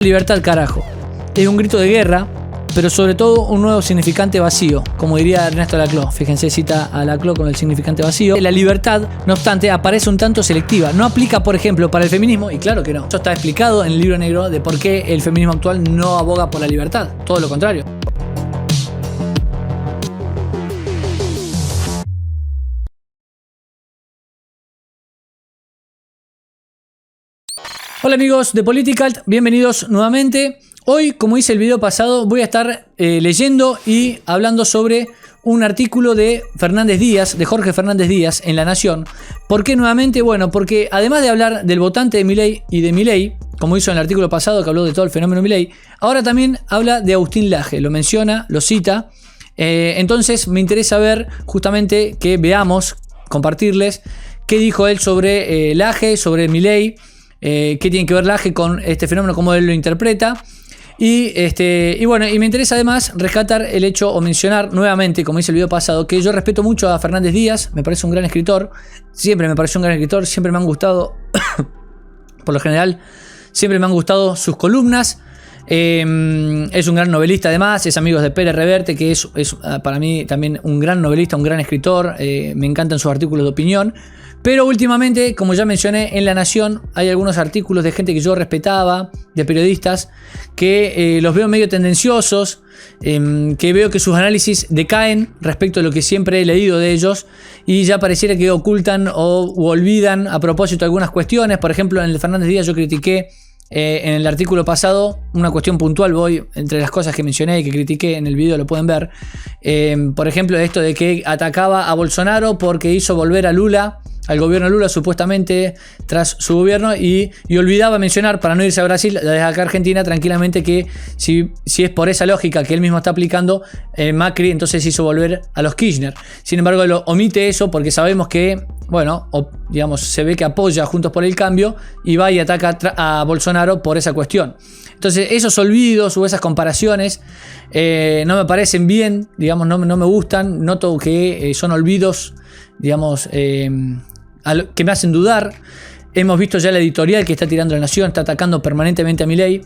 Libertad, carajo. Es un grito de guerra, pero sobre todo un nuevo significante vacío, como diría Ernesto Laclau. Fíjense, cita a Laclau con el significante vacío. La libertad, no obstante, aparece un tanto selectiva. No aplica, por ejemplo, para el feminismo, y claro que no. Eso está explicado en el libro negro de por qué el feminismo actual no aboga por la libertad. Todo lo contrario. Hola amigos de Political, bienvenidos nuevamente. Hoy, como hice el video pasado, voy a estar leyendo y hablando sobre un artículo de Fernández Díaz, de Jorge Fernández Díaz en La Nación. ¿Por qué nuevamente? Bueno, porque además de hablar del votante de Milei y de Milei, como hizo en el artículo pasado que habló de todo el fenómeno Milei, ahora también habla de Agustín Laje, lo menciona, lo cita. Entonces me interesa ver justamente que veamos, compartirles qué dijo él sobre Laje, sobre Milei. ¿Qué tiene que ver Laje con este fenómeno, cómo él lo interpreta? Y bueno, y me interesa además rescatar el hecho o mencionar nuevamente, como hice el video pasado, que yo respeto mucho a Fernández Díaz, me parece un gran escritor, siempre me pareció un gran escritor, siempre me han gustado, por lo general, siempre me han gustado sus columnas. Es un gran novelista además, es amigo de Pérez Reverte, que es para mí también un gran novelista, un gran escritor, me encantan sus artículos de opinión. Pero últimamente, como ya mencioné, en La Nación hay algunos artículos de gente que yo respetaba, de periodistas, que los veo medio tendenciosos, que veo que sus análisis decaen respecto a lo que siempre he leído de ellos y ya pareciera que ocultan o olvidan a propósito algunas cuestiones. Por ejemplo, en el de Fernández Díaz yo critiqué en el artículo pasado una cuestión puntual, voy entre las cosas que mencioné y que critiqué en el video, lo pueden ver. Por ejemplo, esto de que atacaba a Bolsonaro porque hizo volver a Lula, al gobierno de Lula supuestamente tras su gobierno, y olvidaba mencionar, para no irse a Brasil, desde acá a Argentina tranquilamente, que si es por esa lógica que él mismo está aplicando, Macri entonces hizo volver a los Kirchner. Sin embargo, lo omite eso porque sabemos que, bueno, digamos, se ve que apoya Juntos por el Cambio y va y ataca a Bolsonaro por esa cuestión. Entonces esos olvidos o esas comparaciones no me parecen bien, digamos, no me gustan, noto que son olvidos, digamos, que me hacen dudar. Hemos visto ya la editorial que está tirando La Nación, está atacando permanentemente a Milei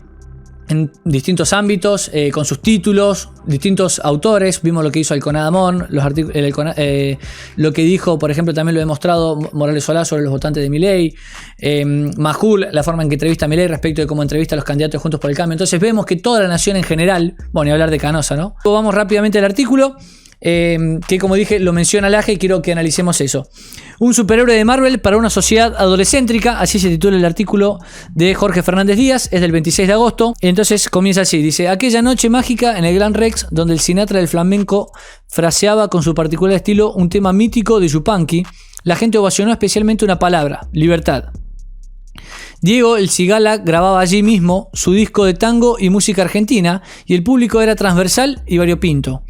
en distintos ámbitos, con sus títulos, distintos autores. Vimos lo que hizo Alconada Amón, lo que dijo, por ejemplo, también lo he mostrado Morales Solá sobre los votantes de Milei, Majul, la forma en que entrevista a Milei respecto de cómo entrevista a los candidatos Juntos por el Cambio. Entonces vemos que toda La Nación en general, bueno, y hablar de Canosa, ¿no? Vamos rápidamente al artículo. Que como dije lo menciona Laje y quiero que analicemos eso. Un superhéroe de Marvel para una sociedad adolescéntrica, así se titula el artículo de Jorge Fernández Díaz, es del 26 de agosto. Entonces comienza así, dice: aquella noche mágica en el Gran Rex, donde el Sinatra del flamenco fraseaba con su particular estilo un tema mítico de Yupanqui, la gente ovacionó especialmente una palabra: libertad. Diego El Cigala grababa allí mismo su disco de tango y música argentina y el público era transversal y variopinto.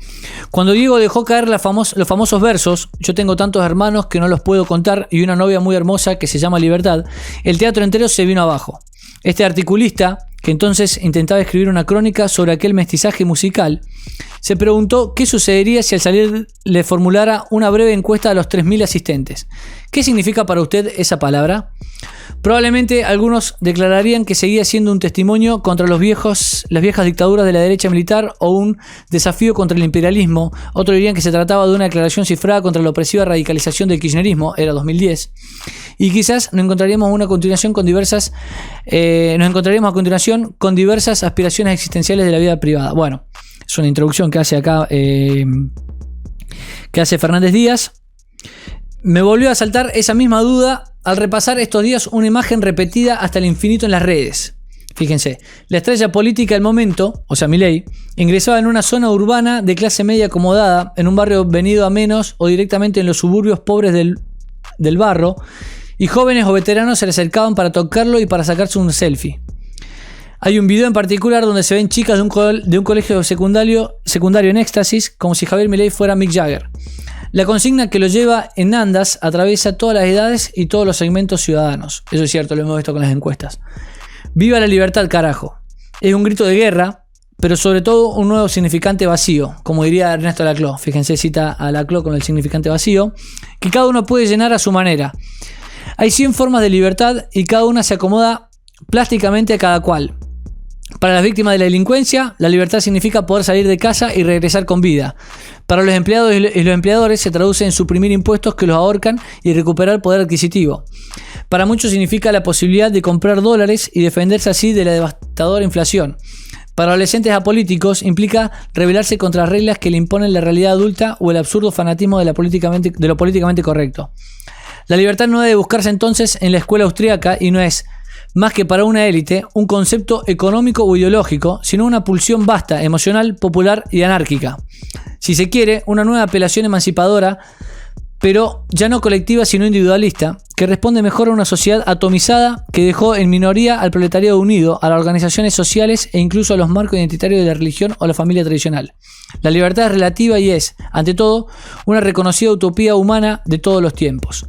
Cuando Diego dejó caer los famosos versos: yo tengo tantos hermanos que no los puedo contar y una novia muy hermosa que se llama Libertad, el teatro entero se vino abajo. Este articulista, que entonces intentaba escribir una crónica sobre aquel mestizaje musical, se preguntó qué sucedería si al salir le formulara una breve encuesta a los 3.000 asistentes. ¿Qué significa para usted esa palabra? Probablemente algunos declararían que seguía siendo un testimonio contra las viejas dictaduras de la derecha militar o un desafío contra el imperialismo. Otros dirían que se trataba de una declaración cifrada contra la opresiva radicalización del kirchnerismo, era 2010. Y quizás nos encontraríamos a continuación con diversas aspiraciones existenciales de la vida privada. Bueno, es una introducción que hace acá, que hace Fernández Díaz. Me volvió a saltar esa misma duda al repasar estos días una imagen repetida hasta el infinito en las redes. Fíjense, la estrella política del momento, o sea Milei, ingresaba en una zona urbana de clase media acomodada, en un barrio venido a menos o directamente en los suburbios pobres del barrio, y jóvenes o veteranos se le acercaban para tocarlo y para sacarse un selfie. Hay un video en particular donde se ven chicas de un colegio secundario en éxtasis, como si Javier Milei fuera Mick Jagger. La consigna que lo lleva en andas atraviesa todas las edades y todos los segmentos ciudadanos. Eso es cierto, lo hemos visto con las encuestas. Viva la libertad, carajo. Es un grito de guerra, pero sobre todo un nuevo significante vacío, como diría Ernesto Laclau. Fíjense, cita a Laclau con el significante vacío, que cada uno puede llenar a su manera. Hay 100 formas de libertad y cada una se acomoda plásticamente a cada cual. Para las víctimas de la delincuencia, la libertad significa poder salir de casa y regresar con vida. Para los empleados y los empleadores se traduce en suprimir impuestos que los ahorcan y recuperar poder adquisitivo. Para muchos significa la posibilidad de comprar dólares y defenderse así de la devastadora inflación. Para adolescentes apolíticos implica rebelarse contra las reglas que le imponen la realidad adulta o el absurdo fanatismo de lo políticamente correcto. La libertad no debe buscarse entonces en la escuela austríaca y no es, más que para una élite, un concepto económico o ideológico, sino una pulsión vasta, emocional, popular y anárquica. Si se quiere, una nueva apelación emancipadora, pero ya no colectiva sino individualista, que responde mejor a una sociedad atomizada que dejó en minoría al proletariado unido, a las organizaciones sociales e incluso a los marcos identitarios de la religión o la familia tradicional. La libertad es relativa y es, ante todo, una reconocida utopía humana de todos los tiempos.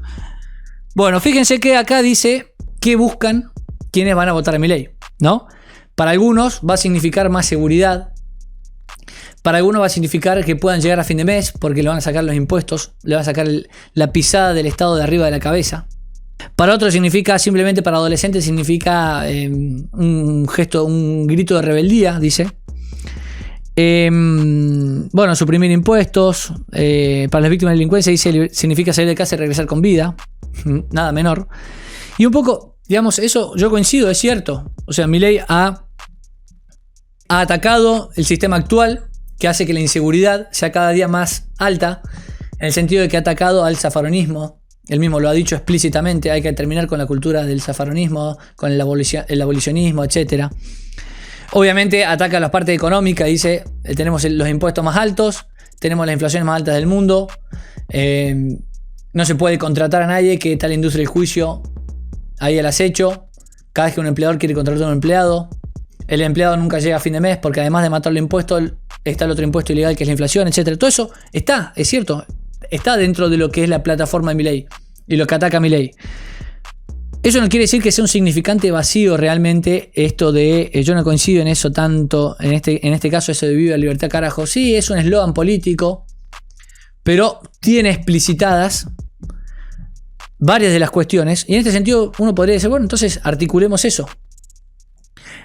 Bueno, fíjense que acá dice que buscan quienes van a votar a Milei, ¿no? Para algunos va a significar más seguridad. Para algunos va a significar que puedan llegar a fin de mes porque le van a sacar los impuestos, le van a sacar la pisada del Estado de arriba de la cabeza. Para otros significa, simplemente para adolescentes, significa un gesto, un grito de rebeldía, dice. Bueno, suprimir impuestos. Para las víctimas de delincuencia dice, significa salir de casa y regresar con vida. Nada menor. Y un poco, digamos, eso yo coincido, es cierto. O sea, Milei ha atacado el sistema actual, que hace que la inseguridad sea cada día más alta, en el sentido de que ha atacado al zafaronismo. Él mismo lo ha dicho explícitamente, hay que terminar con la cultura del zafaronismo, con el abolicionismo, etc. Obviamente ataca las partes económicas, dice, tenemos los impuestos más altos, tenemos las inflaciones más altas del mundo, no se puede contratar a nadie, que está la industria del juicio ahí al acecho, cada vez que un empleador quiere contratar a un empleado, el empleado nunca llega a fin de mes porque además de matar los impuestos está el otro impuesto ilegal que es la inflación, etc. Todo eso está, es cierto, está dentro de lo que es la plataforma de Milei y lo que ataca a Milei. Eso no quiere decir que sea un significante vacío realmente esto de, yo no coincido en eso tanto, en este caso eso de viva libertad carajo. Sí, es un eslogan político, pero tiene explicitadas varias de las cuestiones y en este sentido uno podría decir, bueno, entonces articulemos eso.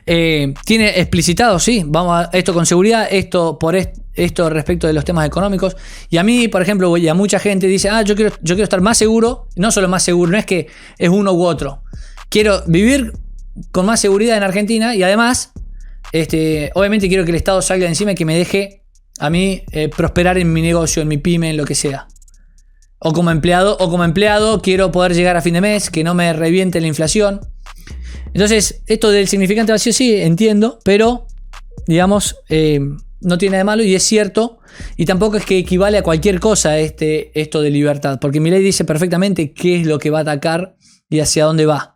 Tiene explicitado, sí, vamos a esto con seguridad, esto por esto respecto de los temas económicos. Y a mí, por ejemplo, y a mucha gente dice, yo quiero estar más seguro, no solo más seguro, no es que es uno u otro. Quiero vivir con más seguridad en Argentina y además, obviamente quiero que el Estado salga de encima y que me deje a mí prosperar en mi negocio, en mi pyme, en lo que sea. O como empleado quiero poder llegar a fin de mes, que no me reviente la inflación. Entonces, esto del significante vacío sí, entiendo, pero, digamos, no tiene nada de malo y es cierto, y tampoco es que equivale a cualquier cosa esto de libertad, porque Milei dice perfectamente qué es lo que va a atacar y hacia dónde va.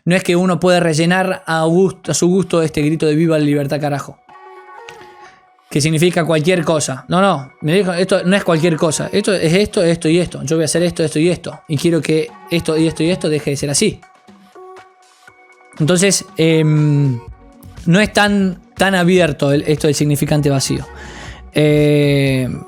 No es que uno puede rellenar a su gusto este grito de viva la libertad carajo, que significa cualquier cosa. No, me dijo, esto no es cualquier cosa, esto es esto y esto, yo voy a hacer esto y esto, y quiero que esto y esto deje de ser así. Entonces, no es tan abierto esto del significante vacío. Quienes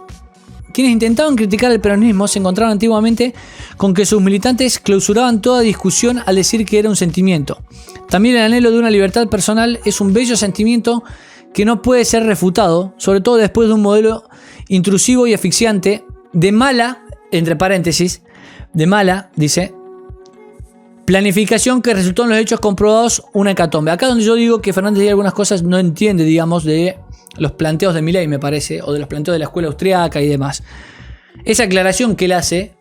intentaban criticar el peronismo se encontraron antiguamente con que sus militantes clausuraban toda discusión al decir que era un sentimiento. También el anhelo de una libertad personal es un bello sentimiento que no puede ser refutado, sobre todo después de un modelo intrusivo y asfixiante de mala, entre paréntesis, de mala, dice, planificación que resultó en los hechos comprobados una hecatombe. Acá donde yo digo que Fernández Díaz algunas cosas no entiende, digamos, de los planteos de Milei, me parece, o de los planteos de la escuela austriaca y demás. Esa aclaración que él hace,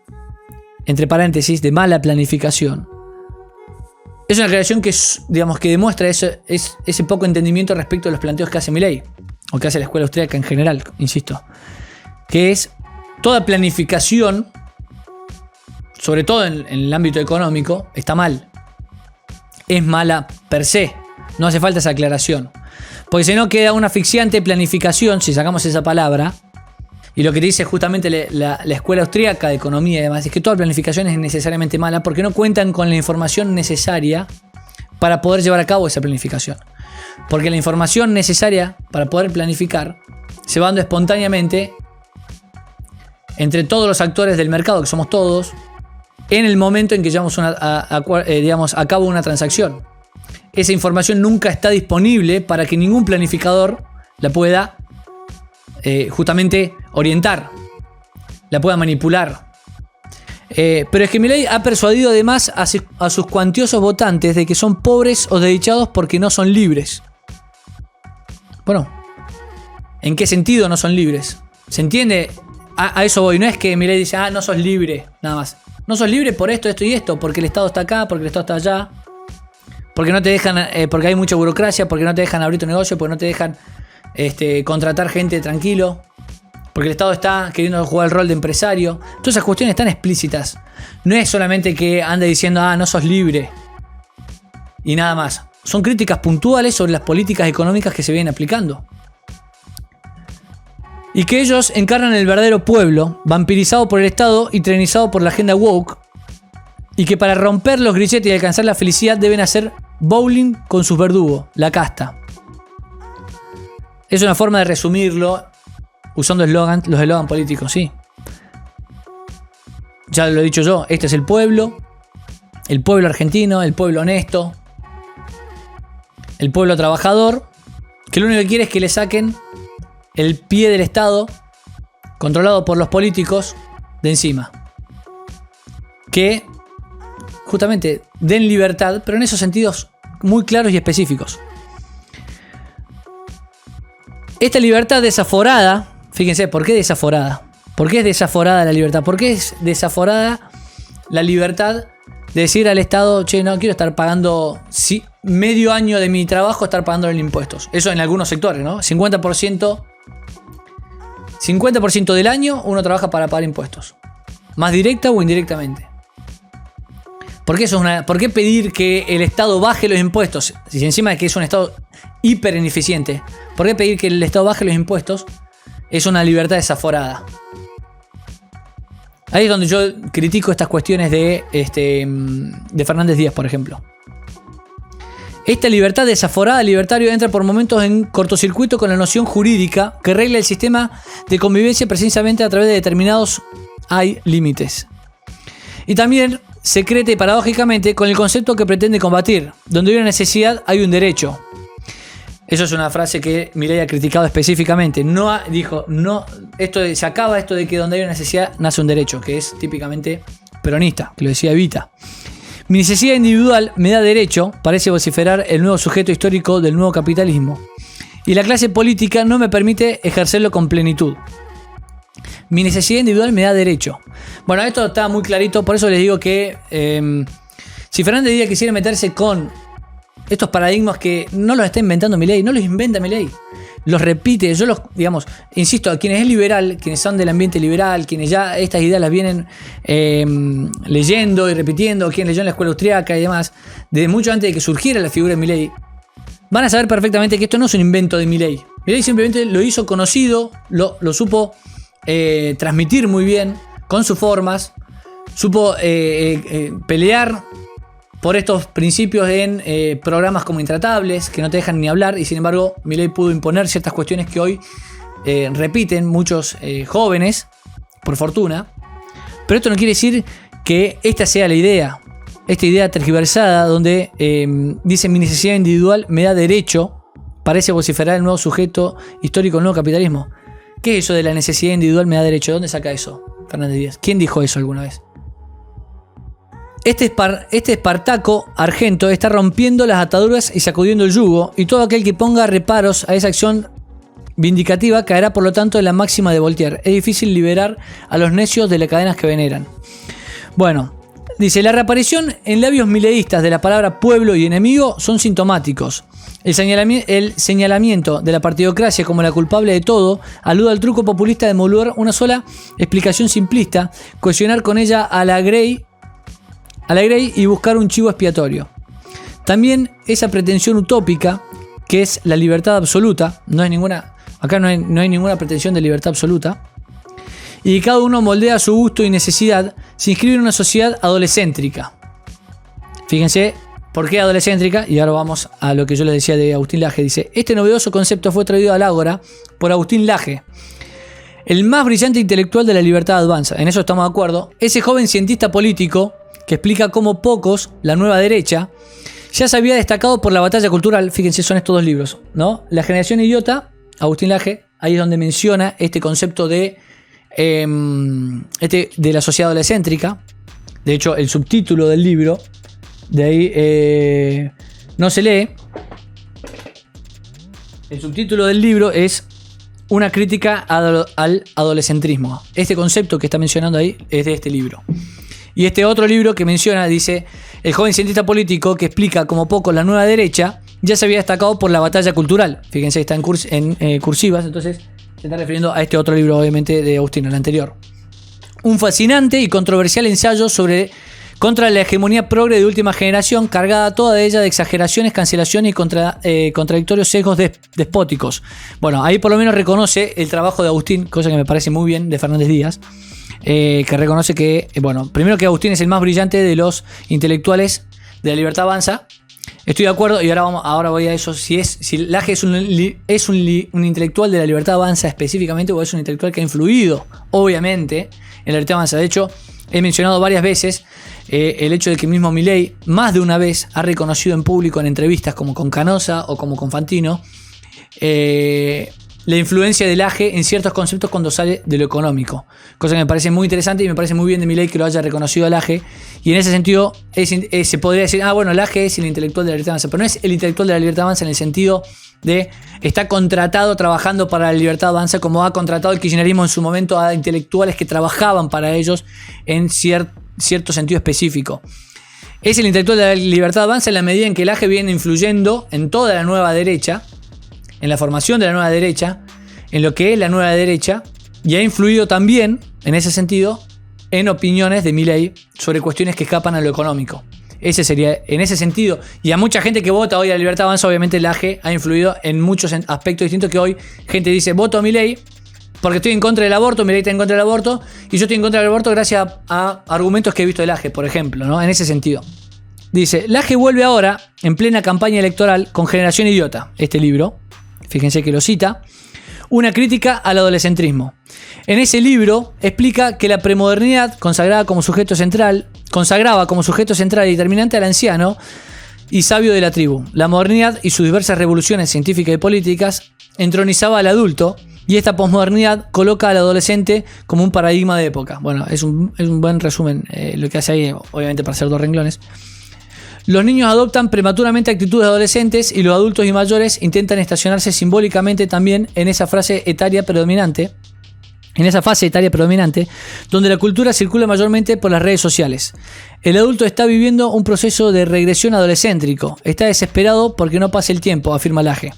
entre paréntesis, de mala planificación, es una aclaración que, digamos, que demuestra ese poco entendimiento respecto a los planteos que hace Milei, o que hace la escuela austriaca en general, insisto, que es toda planificación, sobre todo en el ámbito económico, está mal. Es mala per se. No hace falta esa aclaración. Porque si no queda una asfixiante planificación, si sacamos esa palabra, y lo que dice justamente la escuela austríaca de economía y demás, es que toda planificación es necesariamente mala porque no cuentan con la información necesaria para poder llevar a cabo esa planificación. Porque la información necesaria para poder planificar se va dando espontáneamente entre todos los actores del mercado, que somos todos, en el momento en que llevamos a cabo una transacción. esa información nunca está disponible para que ningún planificador la pueda justamente orientar, la pueda manipular. Pero es que Milei ha persuadido además a sus cuantiosos votantes de que son pobres o desdichados porque no son libres. Bueno, ¿en qué sentido no son libres? ¿Se entiende? A eso voy. No es que Milei dice, no sos libre, nada más. No sos libre por esto, esto y esto, porque el Estado está acá, porque el Estado está allá, porque no te dejan, porque hay mucha burocracia, porque no te dejan abrir tu negocio, porque no te dejan contratar gente tranquilo, porque el Estado está queriendo jugar el rol de empresario. Todas esas cuestiones tan explícitas. No es solamente que ande diciendo, no sos libre y nada más. Son críticas puntuales sobre las políticas económicas que se vienen aplicando. Y que ellos encarnan el verdadero pueblo, vampirizado por el Estado y trinizado por la agenda woke, y que para romper los grilletes y alcanzar la felicidad deben hacer bowling con sus verdugos, la casta. Es una forma de resumirlo usando los eslogans políticos, sí. Ya lo he dicho yo, este es el pueblo argentino, el pueblo honesto, el pueblo trabajador, que lo único que quiere es que le saquen el pie del Estado, controlado por los políticos, de encima. Que justamente den libertad, pero en esos sentidos muy claros y específicos. Esta libertad desaforada, fíjense, ¿por qué desaforada? ¿Por qué es desaforada la libertad? ¿Por qué es desaforada la libertad de decir al Estado, che, no quiero estar pagando medio año de mi trabajo, estar pagando en impuestos? Eso en algunos sectores, ¿no? 50% del año uno trabaja para pagar impuestos. Más directa o indirectamente. ¿Por qué pedir que el Estado baje los impuestos? Si encima de que es un Estado hiper ineficiente, ¿por qué pedir que el Estado baje los impuestos? Es una libertad desaforada. Ahí es donde yo critico estas cuestiones de Fernández Díaz, por ejemplo. Esta libertad desaforada, libertario, entra por momentos en cortocircuito con la noción jurídica que regla el sistema de convivencia precisamente a través de determinados hay límites. Y también secreta y paradójicamente con el concepto que pretende combatir. Donde hay una necesidad, hay un derecho. Eso es una frase que Milei ha criticado específicamente. Se acaba esto de que donde hay una necesidad, nace un derecho, que es típicamente peronista, que lo decía Evita. Mi necesidad individual me da derecho, parece vociferar el nuevo sujeto histórico del nuevo capitalismo. Y la clase política no me permite ejercerlo con plenitud. Mi necesidad individual me da derecho. Bueno, esto está muy clarito, por eso les digo que si Fernández Díaz quisiera meterse con estos paradigmas que no los está inventando Milei, no los inventa Milei, los repite, insisto, a quienes es liberal, quienes son del ambiente liberal, quienes ya estas ideas las vienen leyendo y repitiendo, quienes leyó en la escuela austriaca y demás, desde mucho antes de que surgiera la figura de Milei, van a saber perfectamente que esto no es un invento de Milei. Milei simplemente lo hizo conocido, lo supo transmitir muy bien con sus formas, supo pelear por estos principios en programas como Intratables, que no te dejan ni hablar, y sin embargo Milei pudo imponer ciertas cuestiones que hoy repiten muchos jóvenes, por fortuna. Pero esto no quiere decir que esta sea la idea, esta idea tergiversada donde dice mi necesidad individual me da derecho, parece vociferar el nuevo sujeto histórico del nuevo capitalismo. ¿Qué es eso de la necesidad individual me da derecho? ¿De dónde saca eso Fernández Díaz? ¿Quién dijo eso alguna vez? Este Espartaco Argento está rompiendo las ataduras y sacudiendo el yugo, y todo aquel que ponga reparos a esa acción vindicativa caerá por lo tanto en la máxima de Voltaire. Es difícil liberar a los necios de las cadenas que veneran. Bueno, dice, la reaparición en labios mileístas de la palabra pueblo y enemigo son sintomáticos. El señalamiento de la partidocracia como la culpable de todo alude al truco populista de modular una sola explicación simplista, cohesionar con ella a la Grey y buscar un chivo expiatorio. También esa pretensión utópica que es la libertad absoluta, acá no hay ninguna pretensión de libertad absoluta, y cada uno moldea su gusto y necesidad, se inscribe en una sociedad adolescéntrica. Fíjense por qué adolescéntrica, y ahora vamos a lo que yo les decía de Agustín Laje. Dice, este novedoso concepto fue traído al ágora por Agustín Laje, el más brillante intelectual de la libertad advanza. En eso estamos de acuerdo. Ese joven cientista político que explica cómo pocos, la nueva derecha, Ya se había destacado por la batalla cultural. Fíjense, son estos dos libros, ¿no? La generación idiota, Agustín Laje, ahí es donde menciona este concepto de la sociedad adolescéntrica. De hecho, el subtítulo del libro, de ahí no se lee. El subtítulo del libro es una crítica al adolescentrismo. Este concepto que está mencionando ahí es de este libro. Y este otro libro que menciona dice: el joven cientista político que explica como poco la nueva derecha ya se había destacado por la batalla cultural. Fíjense, está en cursivas, entonces se está refiriendo a este otro libro, obviamente, de Agustín, el anterior. Un fascinante y controversial ensayo contra la hegemonía progre de última generación, cargada toda de ella de exageraciones, cancelaciones y contradictorios sesgos despóticos. Bueno, ahí por lo menos reconoce el trabajo de Agustín, cosa que me parece muy bien, de Fernández Díaz, que reconoce que, bueno, primero que Agustín es el más brillante de los intelectuales de la Libertad Avanza. Estoy de acuerdo, y ahora voy a eso. Si Laje es un intelectual de la Libertad Avanza específicamente, o es un intelectual que ha influido, obviamente, en la Libertad Avanza. De hecho, he mencionado varias veces el hecho de que mismo Milei, más de una vez, ha reconocido en público, en entrevistas como con Canosa o como con Fantino, la influencia del Laje en ciertos conceptos cuando sale de lo económico. Cosa que me parece muy interesante y me parece muy bien de Milei que lo haya reconocido a Laje. Y en ese sentido se podría decir, bueno, Laje es el intelectual de la Libertad Avanza, pero no es el intelectual de la Libertad Avanza en el sentido de está contratado trabajando para la Libertad Avanza, como ha contratado el kirchnerismo en su momento a intelectuales que trabajaban para ellos en cierto sentido específico. Es el intelectual de la Libertad Avanza en la medida en que Laje viene influyendo en toda la nueva derecha, en la formación de la nueva derecha, en lo que es la nueva derecha, y ha influido también, en ese sentido, en opiniones de Milei sobre cuestiones que escapan a lo económico. Ese sería, en ese sentido, y a mucha gente que vota hoy a la Libertad Avanza, obviamente Laje ha influido en muchos aspectos distintos, que hoy gente dice, voto a Milei porque estoy en contra del aborto, Milei está en contra del aborto, y yo estoy en contra del aborto gracias a argumentos que he visto de Laje, por ejemplo, ¿no? En ese sentido. Dice, Laje vuelve ahora, en plena campaña electoral, con Generación Idiota, este libro. Fíjense que lo cita, una crítica al adolescentrismo. En ese libro explica que la premodernidad consagraba como sujeto central y determinante al anciano y sabio de la tribu. La modernidad y sus diversas revoluciones científicas y políticas entronizaba al adulto, y esta posmodernidad coloca al adolescente como un paradigma de época. Bueno, es un buen resumen lo que hace ahí, obviamente para hacer 2 renglones. Los niños adoptan prematuramente actitudes adolescentes y los adultos y mayores intentan estacionarse simbólicamente también en esa fase etaria predominante, donde la cultura circula mayormente por las redes sociales. El adulto está viviendo un proceso de regresión adolescéntrico. Está desesperado porque no pasa el tiempo, afirma Laje.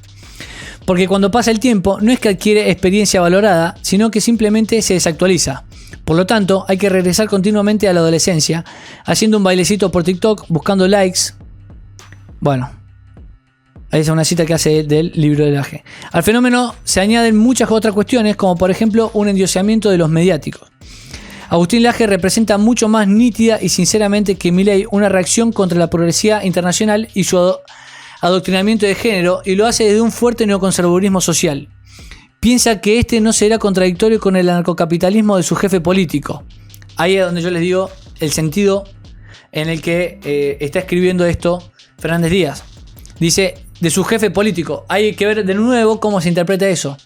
Porque cuando pasa el tiempo no es que adquiere experiencia valorada, sino que simplemente se desactualiza. Por lo tanto, hay que regresar continuamente a la adolescencia, haciendo un bailecito por TikTok, buscando likes. Bueno, ahí es una cita que hace del libro de Laje. Al fenómeno se añaden muchas otras cuestiones, como por ejemplo un endioseamiento de los mediáticos. Agustín Laje representa mucho más nítida y sinceramente que Milei una reacción contra la progresividad internacional y su adoctrinamiento de género, y lo hace desde un fuerte neoconservadurismo social. Piensa que este no será contradictorio con el anarcocapitalismo de su jefe político. Ahí es donde yo les digo el sentido en el que está escribiendo esto Fernández Díaz. Dice, de su jefe político. Hay que ver de nuevo cómo se interpreta eso.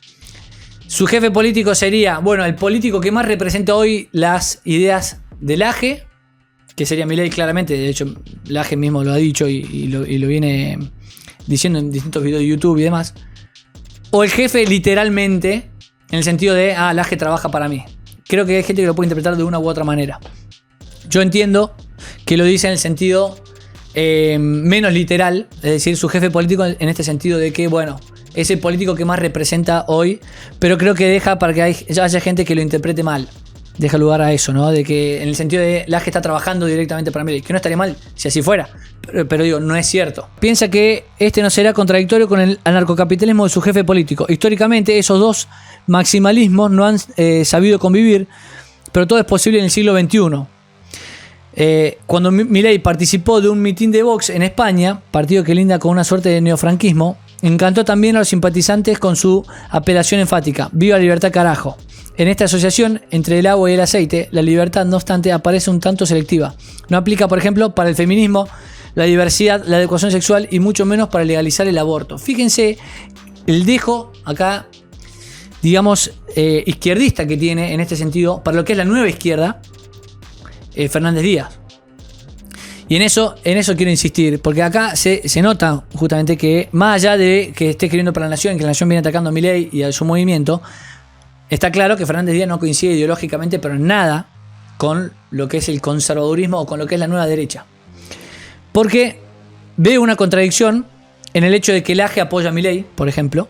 Su jefe político sería, bueno, el político que más representa hoy las ideas de Laje, que sería Milei claramente. De hecho, Laje mismo lo ha dicho y lo viene diciendo en distintos videos de YouTube y demás. O el jefe literalmente, en el sentido de, Laje trabaja para mí. Creo que hay gente que lo puede interpretar de una u otra manera. Yo entiendo que lo dice en el sentido menos literal, es decir, su jefe político en este sentido de que, bueno, es el político que más representa hoy, pero creo que deja para que haya gente que lo interprete mal. Deja lugar a eso, ¿no? De que en el sentido de Laje está trabajando directamente para Milei, que no estaría mal si así fuera, pero digo, no es cierto. Piensa que este no será contradictorio con el anarcocapitalismo de su jefe político. Históricamente esos dos maximalismos no han sabido convivir, pero todo es posible en el siglo XXI. Cuando Milei participó de un mitin de Vox en España, partido que linda con una suerte de neofranquismo, encantó también a los simpatizantes con su apelación enfática: ¡viva la libertad, carajo! En esta asociación entre el agua y el aceite, la libertad, no obstante, aparece un tanto selectiva. No aplica, por ejemplo, para el feminismo, la diversidad, la educación sexual y mucho menos para legalizar el aborto. Fíjense el dejo acá, digamos, izquierdista que tiene en este sentido para lo que es la nueva izquierda, Fernández Díaz. Y en eso quiero insistir, porque acá se nota justamente que, más allá de que esté escribiendo para La Nación, que La Nación viene atacando a Milei y a su movimiento, está claro que Fernández Díaz no coincide ideológicamente, pero en nada, con lo que es el conservadurismo o con lo que es la nueva derecha. Porque ve una contradicción en el hecho de que Laje apoya a Milei, por ejemplo.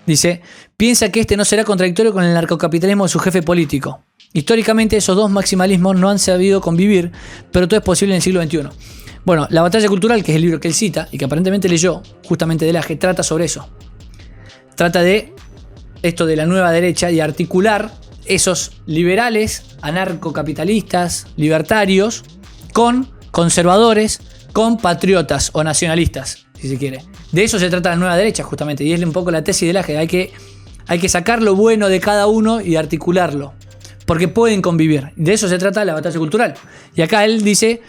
Dice, piensa que este no será contradictorio con el narcocapitalismo de su jefe político. Históricamente esos dos maximalismos no han sabido convivir, pero todo es posible en el siglo XXI. Bueno, La batalla cultural, que es el libro que él cita y que aparentemente leyó justamente de Laje, trata sobre eso. Trata de esto de la nueva derecha y articular esos liberales, anarcocapitalistas, libertarios, con conservadores, con patriotas o nacionalistas, si se quiere. De eso se trata la nueva derecha justamente, y es un poco la tesis de Laje. Hay que sacar lo bueno de cada uno y articularlo, porque pueden convivir. De eso se trata la batalla cultural. Y acá él dice,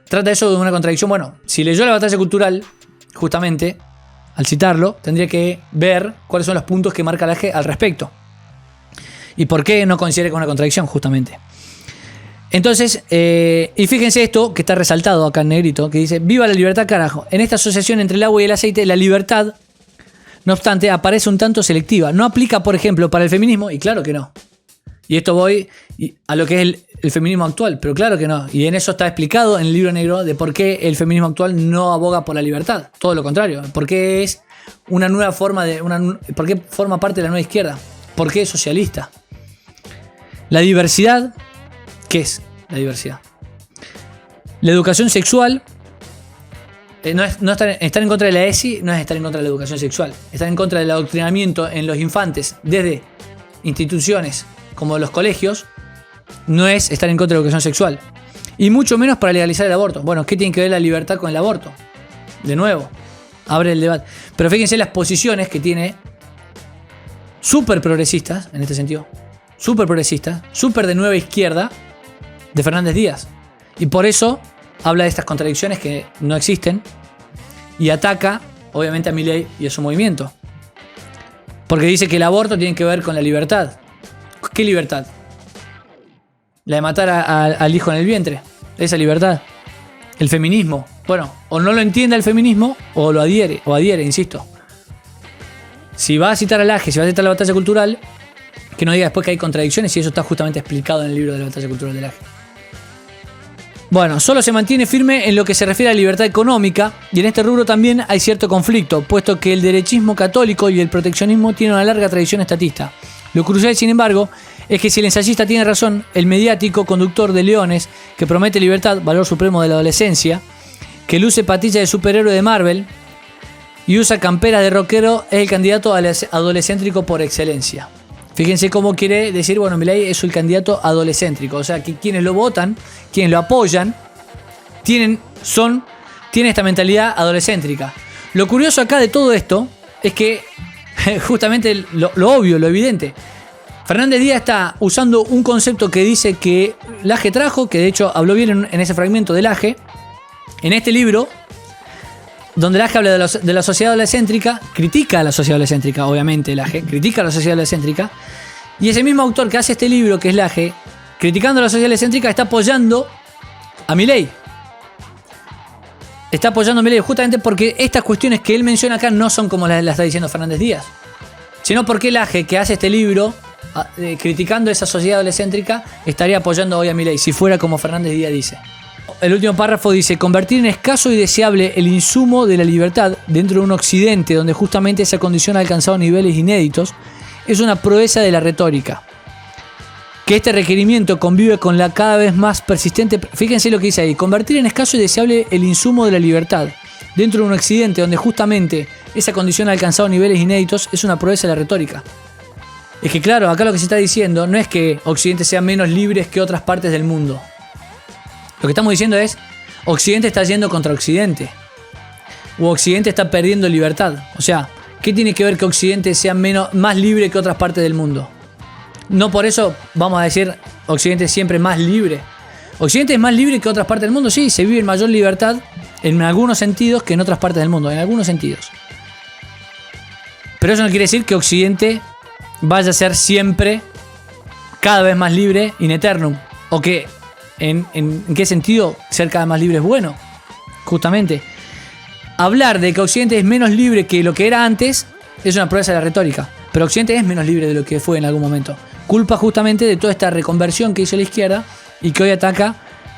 trata eso de una contradicción. Bueno, si leyó la batalla cultural, justamente, al citarlo, tendría que ver cuáles son los puntos que marca Laje al respecto. Y por qué no considera que es una contradicción, justamente. Entonces, y fíjense esto que está resaltado acá en negrito, que dice, viva la libertad, carajo. En esta asociación entre el agua y el aceite, la libertad, no obstante, aparece un tanto selectiva. No aplica, por ejemplo, para el feminismo, y claro que no. Y esto voy a lo que es el feminismo actual, pero claro que no. Y en eso está explicado en el libro negro de por qué el feminismo actual no aboga por la libertad. Todo lo contrario. Por qué es una nueva forma por qué forma parte de la nueva izquierda. Por qué es socialista. La diversidad, ¿qué es la diversidad? La educación sexual, no estar en contra de la ESI, no es estar en contra de la educación sexual. Estar en contra del adoctrinamiento en los infantes desde instituciones como los colegios, no es estar en contra de la educación sexual. Y mucho menos para legalizar el aborto. Bueno, ¿qué tiene que ver la libertad con el aborto? De nuevo, abre el debate. Pero fíjense las posiciones que tiene, súper progresistas, en este sentido, súper progresistas, súper de nueva izquierda, de Fernández Díaz. Y por eso habla de estas contradicciones que no existen y ataca, obviamente, a Milei y a su movimiento. Porque dice que el aborto tiene que ver con la libertad. ¿Qué libertad? La de matar al hijo en el vientre. Esa libertad. El feminismo. Bueno, o no lo entiende el feminismo o lo adhiere, insisto. Si va a citar a Laje, si va a citar la batalla cultural, que no diga después que hay contradicciones, y eso está justamente explicado en el libro de la batalla cultural de Laje. Bueno, solo se mantiene firme en lo que se refiere a la libertad económica, y en este rubro también hay cierto conflicto, puesto que el derechismo católico y el proteccionismo tienen una larga tradición estatista. Lo crucial, sin embargo, es que si el ensayista tiene razón, el mediático conductor de Leones, que promete libertad, valor supremo de la adolescencia, que luce patilla de superhéroe de Marvel y usa campera de rockero, es el candidato adolescéntrico por excelencia. Fíjense cómo quiere decir, bueno, Milei es el candidato adolescéntrico. O sea, que quienes lo votan, quienes lo apoyan, tienen esta mentalidad adolescéntrica. Lo curioso acá de todo esto es que justamente lo obvio, lo evidente. Fernández Díaz está usando un concepto que dice que Laje trajo, que de hecho habló bien en ese fragmento de Laje, en este libro, donde Laje habla de la sociedad adolescéntrica, critica a la sociedad adolescéntrica, obviamente Laje, critica a la sociedad adolescéntrica, y ese mismo autor que hace este libro, que es Laje, criticando a la sociedad adolescéntrica, está apoyando a Milei. Está apoyando a Milei justamente porque estas cuestiones que él menciona acá no son como las está diciendo Fernández Díaz, sino porque Laje, que hace este libro criticando a esa sociedad adolescéntrica, estaría apoyando hoy a Milei, si fuera como Fernández Díaz dice. El último párrafo dice: convertir en escaso y deseable el insumo de la libertad dentro de un occidente donde justamente esa condición ha alcanzado niveles inéditos es una proeza de la retórica. Que este requerimiento convive con la cada vez más persistente... Fíjense lo que dice ahí: convertir en escaso y deseable el insumo de la libertad dentro de un occidente donde justamente esa condición ha alcanzado niveles inéditos es una proeza de la retórica. Es que claro, acá lo que se está diciendo no es que Occidente sea menos libre que otras partes del mundo. Lo que estamos diciendo es, Occidente está yendo contra Occidente. O Occidente está perdiendo libertad. O sea, ¿qué tiene que ver que Occidente sea más libre que otras partes del mundo? No por eso vamos a decir Occidente es siempre más libre. ¿Occidente es más libre que otras partes del mundo? Sí, se vive en mayor libertad en algunos sentidos que en otras partes del mundo, en algunos sentidos. Pero eso no quiere decir que Occidente vaya a ser siempre cada vez más libre in eternum. O que, ¿en qué sentido ser cada vez más libre es bueno? Justamente, hablar de que Occidente es menos libre que lo que era antes es una prueba de la retórica. Pero Occidente es menos libre de lo que fue en algún momento. Culpa justamente de toda esta reconversión que hizo la izquierda y que hoy ataca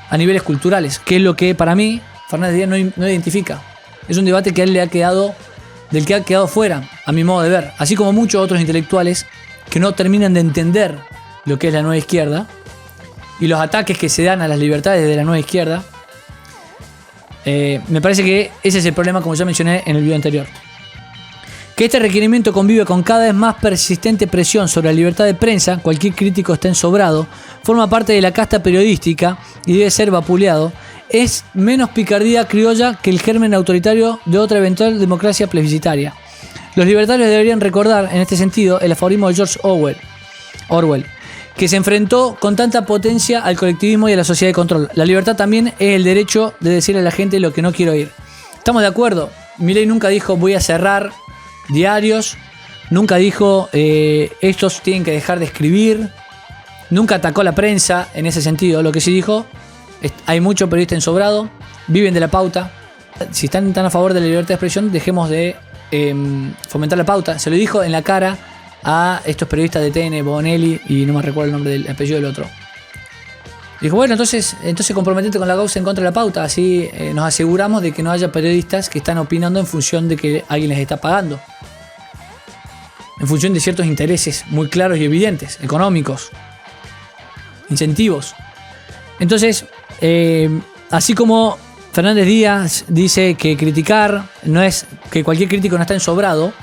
a niveles culturales, que es lo que para mí Fernández Díaz no identifica. Es un debate que a él del que ha quedado fuera, a mi modo de ver. Así como muchos otros intelectuales que no terminan de entender lo que es la nueva izquierda y los ataques que se dan a las libertades de la nueva izquierda. Me parece que ese es el problema, como ya mencioné en el video anterior. Que este requerimiento convive con cada vez más persistente presión sobre la libertad de prensa, cualquier crítico está ensobrado, forma parte de la casta periodística y debe ser vapuleado, es menos picardía criolla que el germen autoritario de otra eventual democracia plebiscitaria. Los libertarios deberían recordar, en este sentido, el aforismo de George Orwell, que se enfrentó con tanta potencia al colectivismo y a la sociedad de control. La libertad también es el derecho de decirle a la gente lo que no quiere oír. ¿Estamos de acuerdo? Milei nunca dijo voy a cerrar diarios, nunca dijo estos tienen que dejar de escribir, nunca atacó a la prensa en ese sentido. Lo que sí dijo, hay mucho periodista ensobrado, viven de la pauta. Si están tan a favor de la libertad de expresión, dejemos de fomentar la pauta. Se lo dijo en la cara a estos periodistas de TN, Bonelli y no me recuerdo el nombre del apellido del otro. Dijo, bueno, entonces comprometete con la causa en contra de la pauta, así nos aseguramos de que no haya periodistas que están opinando en función de que alguien les está pagando, en función de ciertos intereses muy claros y evidentes, económicos, incentivos. Entonces, así como Fernández Díaz dice que criticar no es que cualquier crítico no está ensobrado,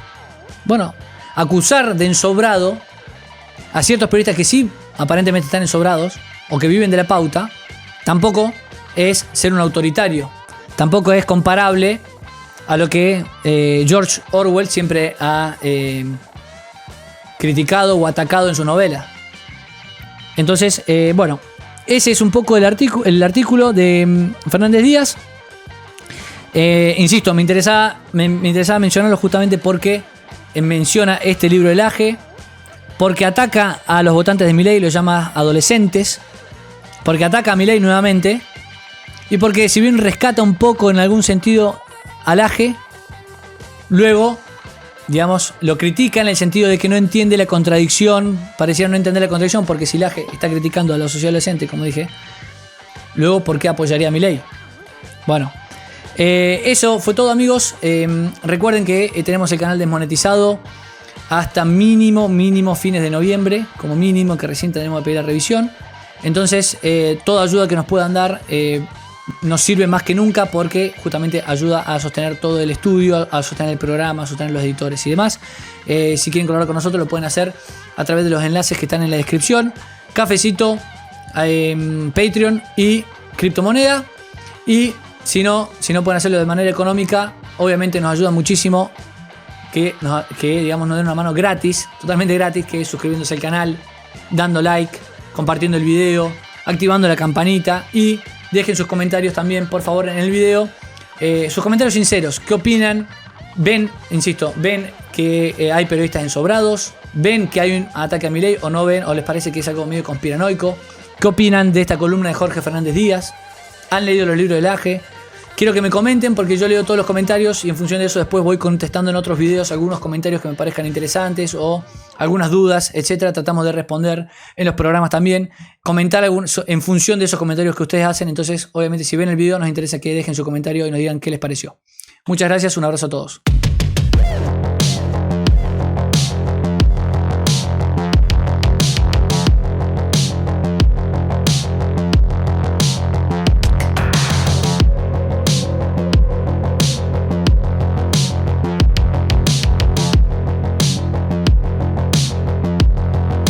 bueno, acusar de ensobrado a ciertos periodistas que sí aparentemente están ensobrados o que viven de la pauta, tampoco es ser un autoritario, tampoco es comparable a lo que George Orwell siempre ha criticado o atacado en su novela. Entonces, bueno, ese es un poco el artículo de Fernández Díaz. Insisto, me interesaba mencionarlo justamente porque menciona este libro del AGE, porque ataca a los votantes de Milei, los llama adolescentes, porque ataca a Milei nuevamente y porque si bien rescata un poco en algún sentido al AGE, luego, digamos, lo critica en el sentido de que no entiende la contradicción, pareciera no entender la contradicción, porque si el AGE está criticando a la sociedad adolescente, como dije, luego ¿por qué apoyaría a Milei? Bueno, eso fue todo, amigos. Recuerden que tenemos el canal desmonetizado hasta mínimo fines de noviembre, como mínimo, que recién tenemos que pedir la revisión. Entonces, toda ayuda que nos puedan dar nos sirve más que nunca porque justamente ayuda a sostener todo el estudio, a sostener el programa, a sostener los editores y demás. Si quieren colaborar con nosotros lo pueden hacer a través de los enlaces que están en la descripción. Cafecito, Patreon y criptomoneda. Y si no pueden hacerlo de manera económica, obviamente nos ayuda muchísimo que digamos, nos den una mano gratis, totalmente gratis, que es suscribiéndose al canal, dando like, compartiendo el video, activando la campanita y dejen sus comentarios también, por favor, en el video. Sus comentarios sinceros. ¿Qué opinan? ¿Ven que hay periodistas ensobrados? ¿Ven que hay un ataque a Milei o no ven? ¿O les parece que es algo medio conspiranoico? ¿Qué opinan de esta columna de Jorge Fernández Díaz? ¿Han leído los libros del AGE? Quiero que me comenten porque yo leo todos los comentarios y en función de eso después voy contestando en otros videos algunos comentarios que me parezcan interesantes o algunas dudas, etcétera. Tratamos de responder en los programas también. Comentar en función de esos comentarios que ustedes hacen. Entonces, obviamente, si ven el video nos interesa que dejen su comentario y nos digan qué les pareció. Muchas gracias, un abrazo a todos.